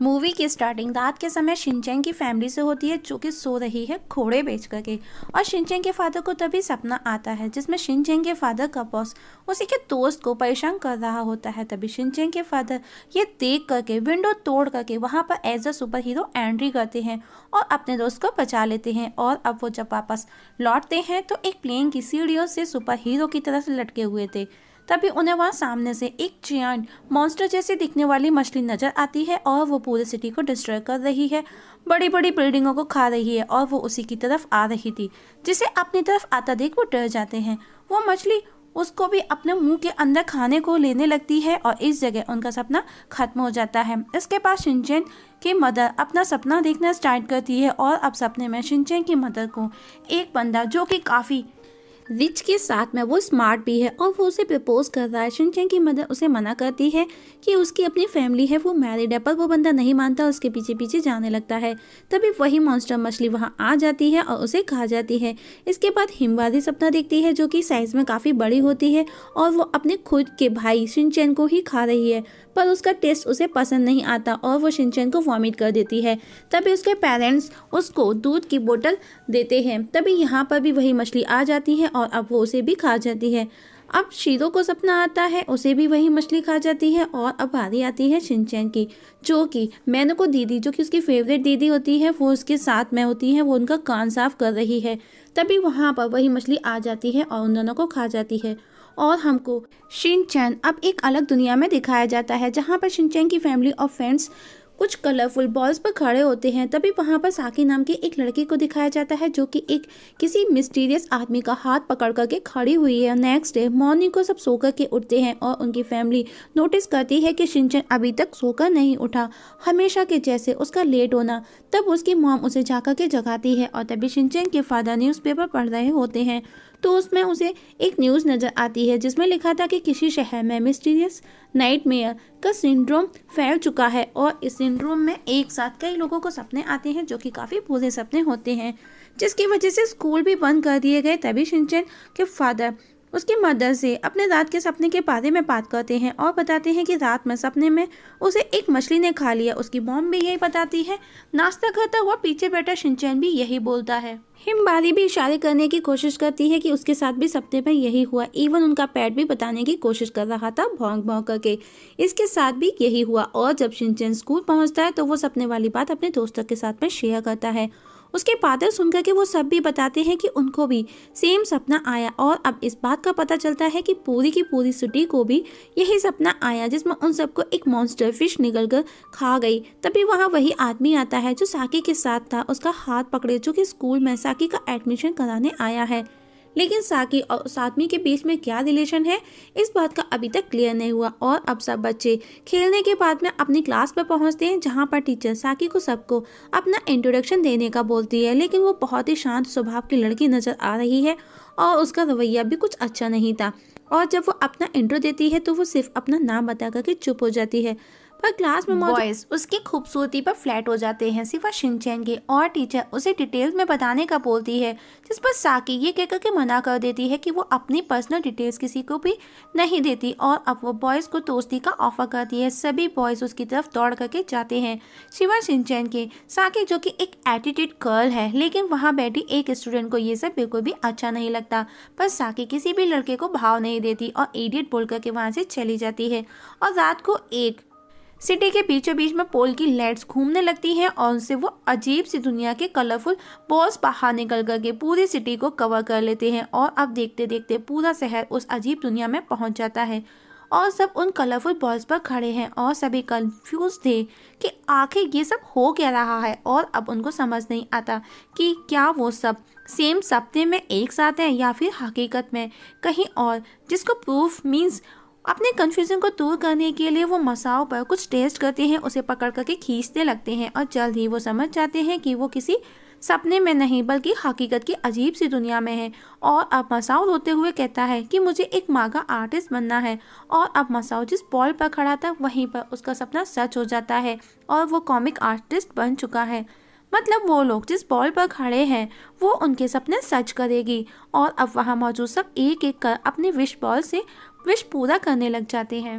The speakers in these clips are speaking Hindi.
मूवी की स्टार्टिंग रात के समय शिनचैन की फैमिली से होती है, जो कि सो रही है घोड़े बेच करके। और शिनचैन के फादर को तभी सपना आता है जिसमें शिनचैन के फादर का बॉस उसी के दोस्त को परेशान कर रहा होता है। तभी शिनचैन के फादर ये देख करके विंडो तोड़ करके वहां पर as a superhero entry करते हैं और अपने दोस्त को बचा लेते हैं। और अब वो जब वापस लौटते हैं तो एक प्लेन की सीढ़ियों से सुपर हीरो की तरह से लटके हुए थे। तभी उन्हें वहां सामने से एक जियांट मॉन्स्टर जैसी दिखने वाली मछली नजर आती है और वो पूरे सिटी को डिस्ट्रॉय कर रही है, बड़ी बड़ी बिल्डिंगों को खा रही है। और वो उसी की तरफ आ रही थी, जिसे अपनी तरफ आता देख वो डर जाते हैं। वो मछली उसको भी अपने मुंह के अंदर खाने को लेने लगती है और इस जगह उनका सपना खत्म हो जाता है। इसके बाद शिनचैन की मदर अपना सपना देखना स्टार्ट करती है और अब सपने में शिनचैन की मदर को एक बंदा जो कि काफ़ी रिच के साथ में वो स्मार्ट भी है और वो उसे प्रपोज कर रहा है। शिनचैन की मदर उसे मना करती है कि उसकी अपनी फैमिली है, वो मैरिड है, पर वो बंदा नहीं मानता, उसके पीछे पीछे जाने लगता है। तभी वही मॉन्स्टर मछली वहाँ आ जाती है और उसे खा जाती है। इसके बाद हिमवादी सपना देखती है, जो कि साइज में काफ़ी बड़ी होती है और वो अपने खुद के भाई शिनचैन को ही खा रही है, पर उसका टेस्ट उसे पसंद नहीं आता और वो शिनचैन को वॉमिट कर देती है। तभी उसके पेरेंट्स उसको दूध की बोतल देते हैं। तभी यहाँ पर भी वही मछली आ जाती है और अब वो उसे भी खा जाती है। अब शीरो को सपना आता है, उसे भी वही मछली खा जाती है। और अब बारी आती है शिनचैन की, जो कि मैनुको दीदी, जो कि उसकी फेवरेट दीदी होती है, वो उसके साथ में होती है, वो उनका कान साफ कर रही है। तभी वहाँ पर वही मछली आ जाती है और उन दोनों को खा जाती है। और हमको शिनचैन अब एक अलग दुनिया में दिखाया जाता है, जहाँ पर शिनचैन की फैमिली और फ्रेंड्स कुछ कलरफुल बॉल्स पर खड़े होते हैं। तभी वहाँ पर साकी नाम की एक लड़की को दिखाया जाता है, जो कि एक किसी मिस्टीरियस आदमी का हाथ पकड़ करके खड़ी हुई है। नेक्स्ट डे मॉर्निंग को सब सो कर के उठते हैं और उनकी फैमिली नोटिस करती है कि शिनचैन अभी तक सोकर नहीं उठा, हमेशा के जैसे उसका लेट होना। तब उसकी मॉम उसे जाकर के जगाती है और तभी शिनचैन के फादर न्यूज़पेपर पढ़ रहे होते हैं, तो उसमें उसे एक न्यूज़ नज़र आती है जिसमें लिखा था कि किसी शहर में मिस्टीरियस नाइटमेयर का सिंड्रोम फैल चुका है और इस सिंड्रोम में एक साथ कई लोगों को सपने आते हैं, जो कि काफ़ी बुरे सपने होते हैं, जिसकी वजह से स्कूल भी बंद कर दिए गए। तभी शिनचैन के फादर उसकी मदर से अपने रात के सपने के बारे में बात करते हैं और बताते हैं कि रात में सपने में उसे एक मछली ने खा लिया। उसकी मॉम भी यही बताती है। नाश्ता करता हुआ पीछे बैठा शिनचैन भी यही बोलता है। हिमबारी भी इशारे करने की कोशिश करती है कि उसके साथ भी सपने में यही हुआ। इवन उनका पेट भी बताने की कोशिश कर रहा था भौंक भौंक करके, इसके साथ भी यही हुआ। और जब शिनचैन स्कूल पहुंचता है तो वो सपने वाली बात अपने दोस्तों के साथ में शेयर करता है। उसके फादर सुनकर के वो सब भी बताते हैं कि उनको भी सेम सपना आया और अब इस बात का पता चलता है कि पूरी की पूरी सिटी को भी यही सपना आया, जिसमें उन सबको एक मॉन्स्टर फिश निकलकर खा गई। तभी वहाँ वही आदमी आता है जो साकी के साथ था, उसका हाथ पकड़े, जो कि स्कूल में साकी का एडमिशन कराने आया है। लेकिन साकी और उस आदमी के बीच में क्या रिलेशन है, इस बात का अभी तक क्लियर नहीं हुआ। और अब सब बच्चे खेलने के बाद में अपनी क्लास पर पहुंचते हैं, जहां पर टीचर साकी को सबको अपना इंट्रोडक्शन देने का बोलती है। लेकिन वो बहुत ही शांत स्वभाव की लड़की नजर आ रही है और उसका रवैया भी कुछ अच्छा नहीं था। और जब वो अपना इंट्रो देती है तो वो सिर्फ अपना नाम बता करके चुप हो जाती है। पर क्लास में बॉयज उसकी खूबसूरती पर फ्लैट हो जाते हैं, सिवा शिनचैन के। और टीचर उसे डिटेल्स में बताने का बोलती है, जिस पर साकी ये कहकर के मना कर देती है कि वो अपनी पर्सनल डिटेल्स किसी को भी नहीं देती। और अब वो बॉयज को दोस्ती का ऑफर करती है। सभी बॉयज उसकी तरफ दौड़ करके जाते हैं, सिवा शिनचैन के। साकी जो कि एक एटीट्यूड गर्ल है, लेकिन वहाँ बैठी एक स्टूडेंट को ये सब बिल्कुल भी अच्छा नहीं लगता। पर साकी किसी भी लड़के को भाव नहीं देती और इडियट बोल करके वहाँ से चली जाती है। और रात को एक सिटी के बीचों बीच में पोल की लाइट्स घूमने लगती हैं और उनसे वो अजीब सी दुनिया के कलरफुल बॉल्स बाहर निकल करके पूरी सिटी को कवर कर लेते हैं। और अब देखते देखते पूरा शहर उस अजीब दुनिया में पहुंच जाता है और सब उन कलरफुल बॉल्स पर खड़े हैं और सभी कंफ्यूज थे कि आखिर ये सब हो क्या रहा है। और अब उनको समझ नहीं आता कि क्या वो सब सेम सपने में एक साथ हैं या फिर हकीकत में कहीं और, जिसको प्रूफ मीन्स अपने कन्फ्यूजन को दूर करने के लिए वो मसाओ पर कुछ टेस्ट करते हैं, उसे पकड़ करके खींचते लगते हैं और जल्द ही वो समझ जाते हैं कि वो किसी सपने में नहीं बल्कि हकीकत की अजीब सी दुनिया में है। और अब मसाओ रोते हुए कहता है कि मुझे एक मागा आर्टिस्ट बनना है। और अब मसाओ जिस बॉल पर खड़ा था वहीं पर उसका सपना सच हो जाता है और वो कॉमिक आर्टिस्ट बन चुका है। मतलब वो लोग जिस बॉल पर खड़े हैं वो उनके सपने सच करेगी। और अब वहाँ मौजूद सब एक एक कर अपने विश बॉल से विश पूरा करने लग जाते हैं।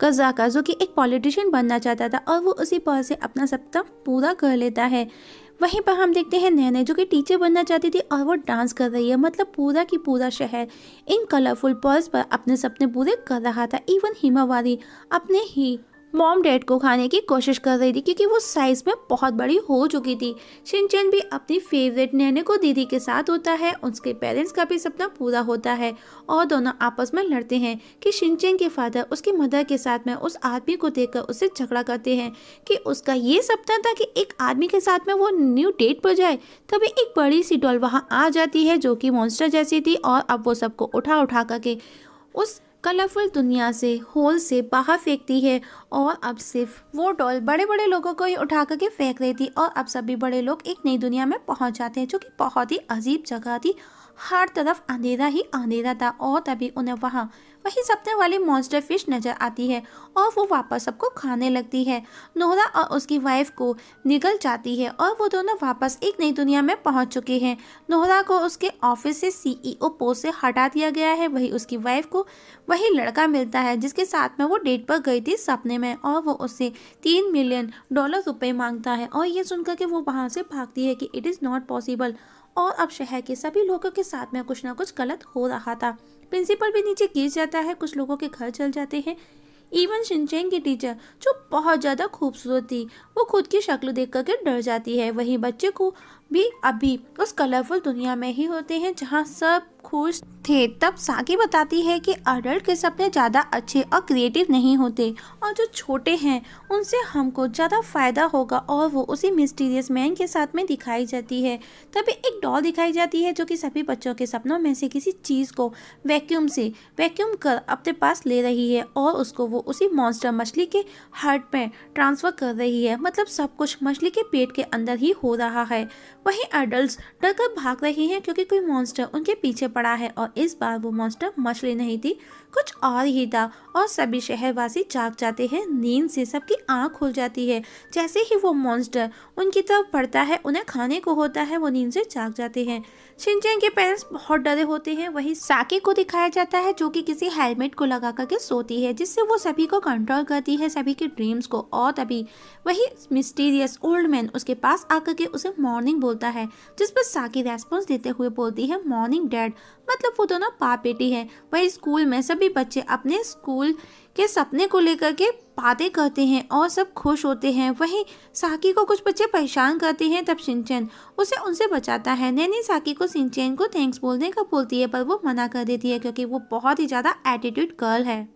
कज़ाका, जो कि एक पॉलिटिशियन बनना चाहता था और वो उसी पल से अपना सपना पूरा कर लेता है। वहीं पर हम देखते हैं नैने, जो कि टीचर बनना चाहती थी और वो डांस कर रही है। मतलब पूरा की पूरा शहर इन कलरफुल पर्स पर अपने सपने पूरे कर रहा था। इवन हिमावारी अपने ही मॉम डैड को खाने की कोशिश कर रही थी क्योंकि वो साइज में बहुत बड़ी हो चुकी थी। शिनचैन भी अपनी फेवरेट नैने को दीदी के साथ होता है, उसके पेरेंट्स का भी सपना पूरा होता है और दोनों आपस में लड़ते हैं कि शिनचैन के फादर उसकी मदर के साथ में उस आदमी को देखकर उससे झगड़ा करते हैं कि उसका ये सपना था कि एक आदमी के साथ में वो न्यू डेट पर जाए। तभी एक बड़ी सी डॉल वहाँ आ जाती है जो कि मॉन्स्टर जैसी थी और अब वो सबको उठा उठा करके उस कलरफुल दुनिया से, होल से बाहर फेंकती है। और अब सिर्फ वो डॉल बड़े बड़े लोगों को ही उठा करके फेंक रही थी और अब सभी बड़े लोग एक नई दुनिया में पहुंच जाते हैं जो कि बहुत ही अजीब जगह थी। हर तरफ अंधेरा ही अंधेरा था और तभी उन्हें वहाँ वही सपने वाली मॉन्स्टर फिश नजर आती है और वो वापस सबको खाने लगती है। नोरा और उसकी वाइफ को निगल जाती है और वो दोनों वापस एक नई दुनिया में पहुंच चुके हैं। नोरा को उसके ऑफिस से सीईओ पोस्ट से हटा दिया गया है। वही उसकी वाइफ को वही लड़का मिलता है जिसके साथ में वो डेट पर गई थी सपने में और वो उससे $3 मिलियन रुपए मांगता है। और ये सुनकर के वो वहाँ से भागती है कि इट इज़ नॉट पॉसिबल। और अब शहर के सभी लोगों के साथ में कुछ ना कुछ गलत हो रहा था। प्रिंसिपल भी नीचे गिर जाता है, कुछ लोगों के घर चल जाते हैं। इवन शिनचैन की टीचर, जो बहुत ज़्यादा खूबसूरत थी, वो खुद की शक्ल देख करके डर जाती है। वहीं बच्चे को भी अभी उस कलरफुल दुनिया में ही होते हैं जहाँ सब खुश थे। तब साकी बताती है कि अडल्ट के सपने ज़्यादा अच्छे और क्रिएटिव नहीं होते और जो छोटे हैं उनसे हमको ज़्यादा फायदा होगा। और वो उसी मिस्टीरियस मैन के साथ में दिखाई जाती है। तभी एक डॉल दिखाई जाती है जो कि सभी बच्चों के सपनों में से किसी चीज़ को वैक्यूम कर अपने पास ले रही है और उसको वो उसी मॉन्स्टर मछली के हार्ट में ट्रांसफर कर रही है। मतलब सब कुछ मछली के पेट के अंदर ही हो रहा है। वहीं एडल्ट्स डरकर भाग रहे हैं क्योंकि कोई मॉन्स्टर उनके पीछे पड़ा है और इस बार वो मॉन्स्टर मछली नहीं थी, कुछ और ही था। और सभी शहरवासी जाग जाते हैं नींद से, सबकी आंख खुल जाती है। जैसे ही वो मॉन्स्टर उनकी तरफ बढ़ता है, उन्हें खाने को होता है, वो नींद से जाग जाते हैं। शिनचैन के पेरेंट्स बहुत डरे होते हैं। वही साकी को दिखाया जाता है जो कि किसी हेलमेट को लगा करके सोती है जिससे वो सभी को कंट्रोल करती है, सभी के ड्रीम्स को। और तभी वही मिस्टीरियस ओल्ड मैन उसके पास आकर के उसे मॉर्निंग बोलता है, जिस पर साकी रेस्पॉन्स देते हुए बोलती है मॉर्निंग डैड। मतलब वो दोनों बाप बेटी है। वही स्कूल में सभी बच्चे अपने स्कूल के सपने को लेकर के बातें करते हैं और सब खुश होते हैं। वहीं साकी को कुछ बच्चे परेशान करते हैं, तब शिनचैन उसे उनसे बचाता है। नैनी साकी को शिनचैन को थैंक्स बोलने का बोलती है पर वो मना कर देती है क्योंकि वो बहुत ही ज़्यादा एटीट्यूड गर्ल है।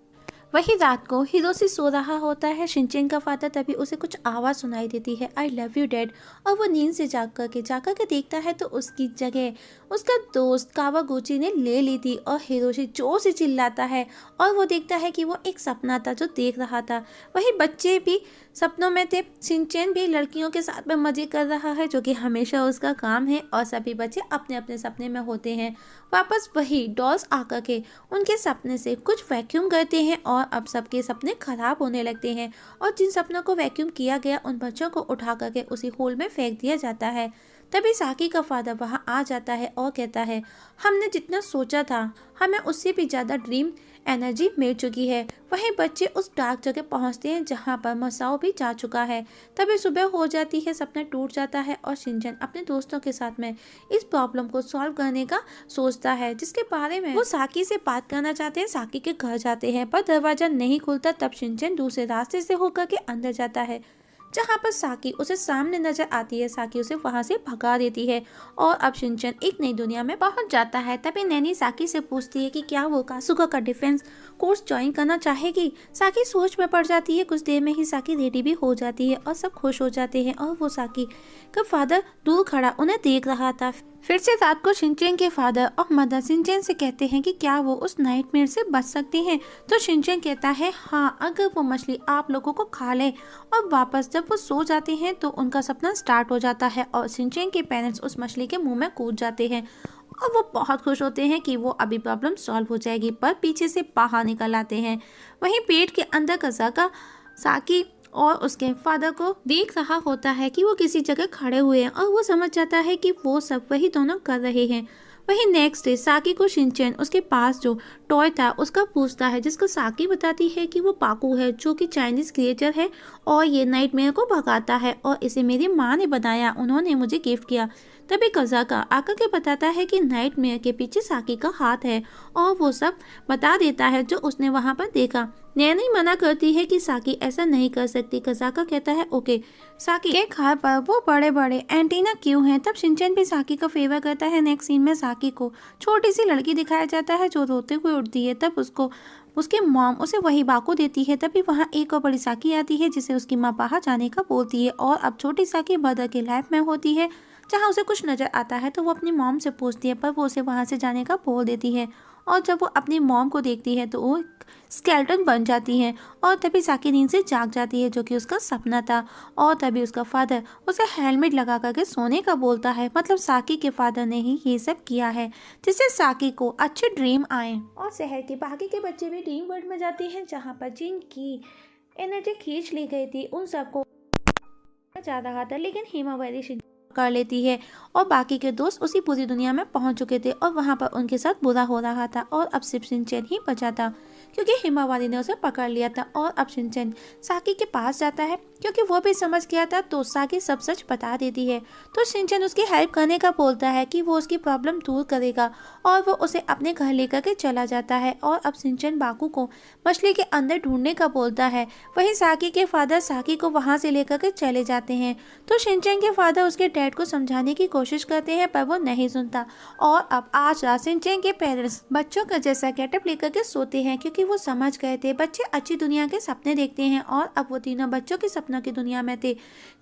वही रात को हिरोशी सो रहा होता है। शिनचैन का फादर तभी उसे कुछ आवाज़ सुनाई देती है, आई लव यू डैड। और वो नींद से जाग के देखता है तो उसकी जगह उसका दोस्त कावागुची ने ले ली थी। और हिरोशी जोर से चिल्लाता है और वो देखता है कि वो एक सपना था जो देख रहा था। वही बच्चे भी सपनों में थे। शिनचैन भी लड़कियों के साथ में मजे कर रहा है जो कि हमेशा उसका काम है। और सभी बच्चे अपने अपने सपने में होते हैं। वापस वही डॉल्स आकर के उनके सपने से कुछ वैक्यूम करते हैं और अब सबके सपने खराब होने लगते हैं। और जिन सपनों को वैक्यूम किया गया उन बच्चों को उठा करके उसी होल में फेंक दिया जाता है। तभी साकी का फादर वहाँ आ जाता है और कहता है, हमने जितना सोचा था हमें उससे भी ज़्यादा ड्रीम एनर्जी मिल चुकी है। वहीं बच्चे उस डार्क जगह पहुँचते हैं जहाँ पर मसाओ भी जा चुका है। तभी सुबह हो जाती है, सपना टूट जाता है और शिनचैन अपने दोस्तों के साथ में इस प्रॉब्लम को सॉल्व करने का सोचता है, जिसके बारे में वो साकी से बात करना चाहते हैं। साकी के घर जाते हैं पर दरवाजा नहीं खुलता। तब शिनचैन दूसरे रास्ते से होकर के अंदर जाता है जहाँ पर साकी उसे सामने नजर आती है। साकी उसे वहाँ से भगा देती है और अब शिनचैन एक नई दुनिया में पहुँच जाता है। तभी नैनी साकी से पूछती है कि क्या वो कासुगा का डिफेंस कोर्स ज्वाइन करना चाहेगी। साकी सोच में पड़ जाती है। कुछ देर में ही साकी रेडी भी हो जाती है और सब खुश हो जाते हैं। और वो साकी का फादर दूर खड़ा उन्हें देख रहा था। फिर से रात को शिनचैन के फादर और मदर शिनचैन से कहते हैं कि क्या वो उस नाइटमेयर से बच सकती हैं। तो शिनचैन कहता है हाँ, अगर वो मछली आप लोगों को खा ले। और वापस जब वो सो जाते हैं तो उनका सपना स्टार्ट हो जाता है और शिनचैन के पेरेंट्स उस मछली के मुंह में कूद जाते हैं और वो बहुत खुश होते हैं कि वो अभी प्रॉब्लम सॉल्व हो जाएगी। पर पीछे से बाहर निकल आते हैं। वहीं पेट के अंदर कज़ाका साकी और उसके फादर को देख रहा होता है कि वो किसी जगह खड़े हुए हैं और वो समझ जाता है कि वो सब वही दोनों कर रहे हैं। वहीं नेक्स्ट डे साकी को शिनचैन उसके पास जो टॉय था उसका पूछता है, जिसको साकी बताती है कि वो पाकू है जो कि चाइनीज क्रिएचर है और ये नाइटमेयर को भगाता है और इसे मेरी माँ ने बनाया, उन्होंने मुझे गिफ्ट किया। तभी कज़ाका आकर के बताता है कि नाइटमेयर के पीछे साकी का हाथ है और वो सब बता देता है जो उसने वहां पर देखा। नैनी मना करती है कि साकी ऐसा नहीं कर सकती। कज़ाका कहता है ओके। साकी के घर पर वो बड़े बड़े एंटीना क्यों हैं? तब शिनचैन भी साकी का फेवर करता है। नेक्स्ट सीन में साकी को छोटी सी लड़की दिखाया जाता है जो रोते हुए उठती है। तब उसको उसके मॉम उसे वही बाकू देती है। तभी वहाँ एक और बड़ी साकी आती है जिसे उसकी माँ बाहर जाने का बोलती है और अब छोटी साकी ब्रदर के लाइफ में होती है जहाँ उसे कुछ नजर आता है तो वो अपनी मॉम से पूछती है, पर वो उसे वहाँ से जाने का बोल देती है। और जब वो अपनी मॉम को देखती है तो वो स्केलेटन बन जाती है और तभी साकी नींद से जाग जाती है जो कि उसका सपना था। और तभी उसका फादर उसे हेलमेट लगा करके सोने का बोलता है, मतलब साकी के फादर ने ही ये सब किया है जिससे साकी को अच्छे ड्रीम आए। और शहर के बाकी के बच्चे भी ड्रीम वर्ल्ड में जाते हैं जहाँ पर जिनकी एनर्जी खींच ली गई थी उन सबको जा रहा था, लेकिन हिमावरी कर लेती है और बाकी के दोस्त उसी पूरी दुनिया में पहुंच चुके थे और वहां पर उनके साथ बुरा हो रहा था और अब सिर्फ शिनचैन ही बचा था क्योंकि हिमावारी ने उसे पकड़ लिया था। और अब शिनचैन साकी के पास जाता है क्योंकि वो भी समझ गया था तो साकी सब सच बता देती है। तो शिनचैन उसकी हेल्प करने का बोलता है कि वो उसकी प्रॉब्लम दूर करेगा और वो उसे अपने घर लेकर के चला जाता है। और अब शिनचैन बाकू को मछली के अंदर ढूंढने का बोलता है। वहीं साकी के फादर साकी को वहां से लेकर के चले जाते हैं। तो शिनचैन के फादर उसके डैड को समझाने की कोशिश करते हैं पर वो नहीं सुनता। और अब आज रात शिनचैन के पेरेंट्स बच्चों का जैसा गेटअप लेकर के सोते हैं क्योंकि वो समझ गए थे बच्चे अच्छी दुनिया के सपने देखते हैं और अब वो तीनों बच्चों के सपनों की दुनिया में थे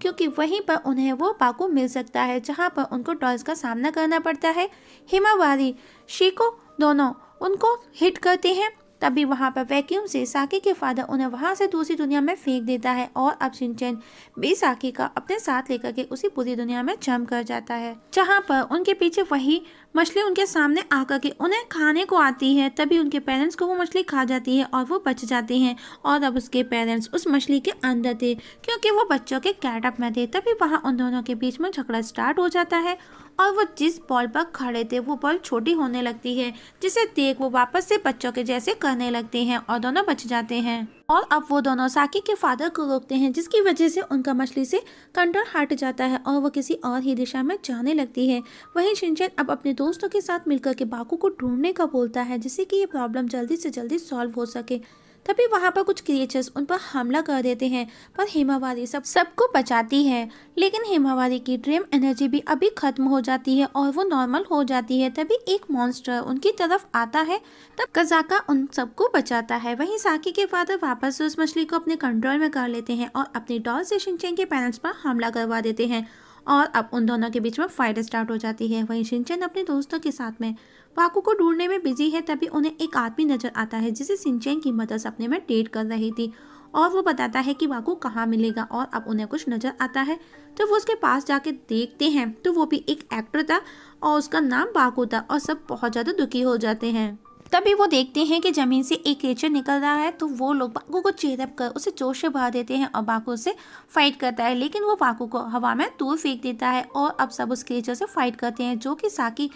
क्योंकि वहीं पर उन्हें वो बाकू मिल सकता है जहां पर उनको टॉयज का सामना करना पड़ता है। हिमावारी शिको दोनों उनको हिट करते हैं। तभी वहां पर वैक्यूम से साकी के फादर उन्हें वहां से दूसरी दुनिया में फेंक देता है और अब शिनचैन भी साकी का अपने साथ लेकर के उसी पूरी दुनिया में जम कर जाता है जहां पर उनके पीछे वही मछली उनके सामने आकर के उन्हें खाने को आती है। तभी उनके पेरेंट्स को वो मछली खा जाती है और वो बच जाते हैं। और अब उसके पेरेंट्स उस मछली के अंदर थे क्योंकि वो बच्चों के गेटअप में थे। तभी वहाँ उन दोनों के बीच में झगड़ा स्टार्ट हो जाता है और वो जिस बॉल पर खड़े थे वो बॉल छोटी होने लगती है जिसे देख वो वापस से बच्चों के जैसे करने लगते हैं और दोनों बच जाते हैं। और अब वो दोनों साकी के फादर को रोकते हैं जिसकी वजह से उनका मछली से कंट्रोल हट जाता है और वो किसी और ही दिशा में जाने लगती है। वहीं शिनचैन अब अपने दोस्तों के साथ मिलकर के बाकू को ढूंढने का बोलता है जिससे कि ये प्रॉब्लम जल्दी से जल्दी सॉल्व हो सके। तभी वहां पर कुछ क्रिएचर्स उन पर हमला कर देते हैं पर हिमावारी सबको बचाती है। लेकिन हिमावारी की ड्रीम एनर्जी भी अभी खत्म हो जाती है और वो नॉर्मल हो जाती है। तभी एक मॉन्स्टर उनकी तरफ आता है, तब कज़ाका उन सबको बचाता है। वहीं साकी के फादर वापस से उस मछली को अपने कंट्रोल में कर लेते हैं और अपनी डॉल से शिनचैन के पेरेंट्स पर हमला करवा देते हैं और अब उन दोनों के बीच में फाइट स्टार्ट हो जाती है। वहीं शिनचैन अपने दोस्तों के साथ में बाकू को ढूंढने में बिजी है। तभी उन्हें एक आदमी नजर आता है जिसे शिनचैन की मदर सपने में डेट कर रही थी और वो बताता है कि बाकू कहाँ मिलेगा। और अब उन्हें कुछ नजर आता है तो वो उसके पास जाके देखते हैं तो वो भी एक एक्टर था और उसका नाम बाकू था और सब बहुत ज़्यादा दुखी हो जाते हैं। तभी वो देखते हैं कि जमीन से एक क्रिएचर निकल रहा है तो वो लोग बाकू को चेयरअप कर उसे जोश से भर देते हैं और बाकू से फाइट करता है, लेकिन वो बाकू को हवा में दूर फेंक देता है और अब सब उस क्रिएचर से फाइट करते हैं जो कि साकी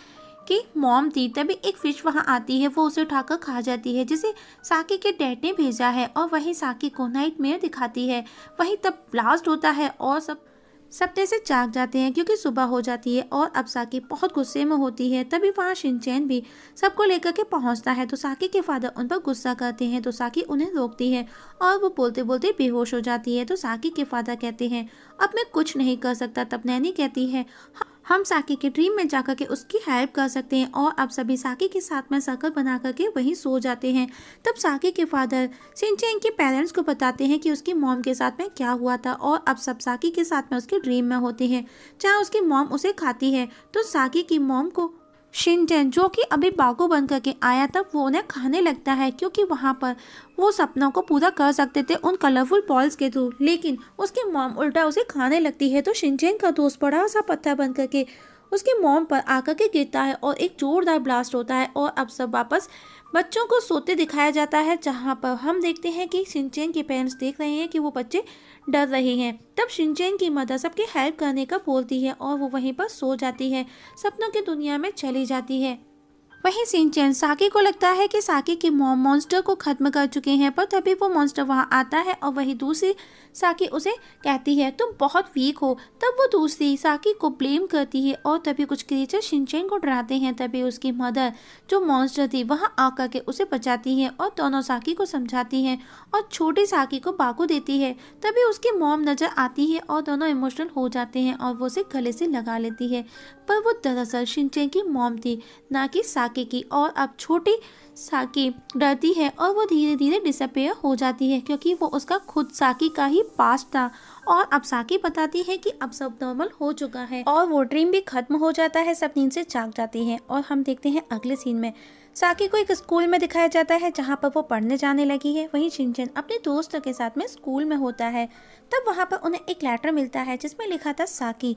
की मॉम थी। तभी एक फिश वहां आती है, वो उसे उठाकर खा जाती है जिसे साकी के डैड ने भेजा है और वहीं साकी को नाइटमेयर दिखाती है। वहीं तब ब्लास्ट होता है और सब सपने से जाग जाते हैं क्योंकि सुबह हो जाती है और अब साकी बहुत गुस्से में होती है। तभी वहाँ शिनचैन भी सबको लेकर के पहुँचता है तो साकी के फादर उन पर गुस्सा करते हैं तो साकी उन्हें रोकती है और वो बोलते बोलते बेहोश हो जाती है। तो साकी के फादर कहते हैं अब मैं कुछ नहीं कर सकता। तब नैनी कहती है हम साकी के ड्रीम में जाकर के उसकी हेल्प कर सकते हैं और अब सभी साकी के साथ में सर्कल बना करके वहीं सो जाते हैं। तब साकी के फादर शिनचैन के पेरेंट्स को बताते हैं कि उसकी मॉम के साथ में क्या हुआ था और अब सब साकी के साथ में उसके ड्रीम में होते हैं जहाँ उसकी मॉम उसे खाती है। तो साकी की मॉम को शिनचैन जो कि अभी बाकू बन करके आया था वो उन्हें खाने लगता है क्योंकि वहाँ पर वो सपनों को पूरा कर सकते थे उन कलरफुल बॉल्स के थ्रू, लेकिन उसकी मॉम उल्टा उसे खाने लगती है। तो शिनचैन का दोस्त बड़ा सा पत्थर बन करके उसकी मॉम पर आकर के गिरता है और एक जोरदार ब्लास्ट होता है और अब सब वापस बच्चों को सोते दिखाया जाता है, जहाँ पर हम देखते हैं कि शिनचैन के पेरेंट्स देख रहे हैं कि वो बच्चे डर रहे हैं। तब शिनचैन की मदर सबकी हेल्प करने का बोलती है और वो वहीं पर सो जाती है, सपनों की दुनिया में चली जाती है। वहीं शिनचैन साकी को लगता है कि साकी की मॉम मॉन्स्टर को खत्म कर चुके हैं, पर तभी वो मॉन्स्टर वहां आता है और वही दूसरी साकी उसे कहती है तुम बहुत वीक हो। तब वो दूसरी साकी को ब्लेम करती है और तभी कुछ क्रिएचर शिनचैन को डराते हैं। तभी उसकी मदर जो मॉन्स्टर थी वहां आकर के उसे बचाती है और दोनों साकी को समझाती है और छोटी साकी को बाकू देती है। तभी उसकी मॉम नजर आती है और दोनों इमोशनल हो जाते हैं और वो उसे गले से लगा लेती है, पर वो दरअसल शिनचैन की मॉम थी, ना कि साकी की। और अब छोटी साकी डरती है और वो धीरे धीरे डिसअपेयर हो जाती है, क्योंकि वो उसका खुद साकी का ही पास्ट था। और अब साकी बताती है कि अब सब नॉर्मल हो चुका है और वो ड्रीम भी खत्म हो जाता है, सब नींद से जाग जाती है। और हम देखते हैं अगले सीन में साकी को एक स्कूल में दिखाया जाता है, जहाँ पर वो पढ़ने जाने लगी है। वहीं शिनचैन अपने दोस्तों के साथ में स्कूल में होता है। तब वहाँ पर उन्हें एक लेटर मिलता है जिसमें लिखा था साकी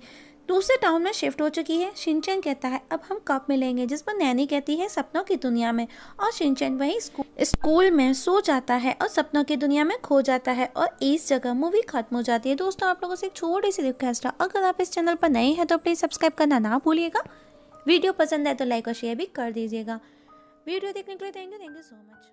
दूसरे टाउन में शिफ्ट हो चुकी है। शिनचैन कहता है अब हम कब मिलेंगे, जिस पर नैनी कहती है सपनों की दुनिया में। और शिनचैन वही स्कूल में सो जाता है और सपनों की दुनिया में खो जाता है और इस जगह मूवी खत्म हो जाती है। दोस्तों, आप लोगों से एक छोटी सी रिक्वेस्ट है, अगर आप इस चैनल पर नए हैं तो प्लीज़ सब्सक्राइब करना ना भूलिएगा। वीडियो पसंद है तो लाइक और शेयर भी कर दीजिएगा। वीडियो देखने के लिए थैंक यू सो मच।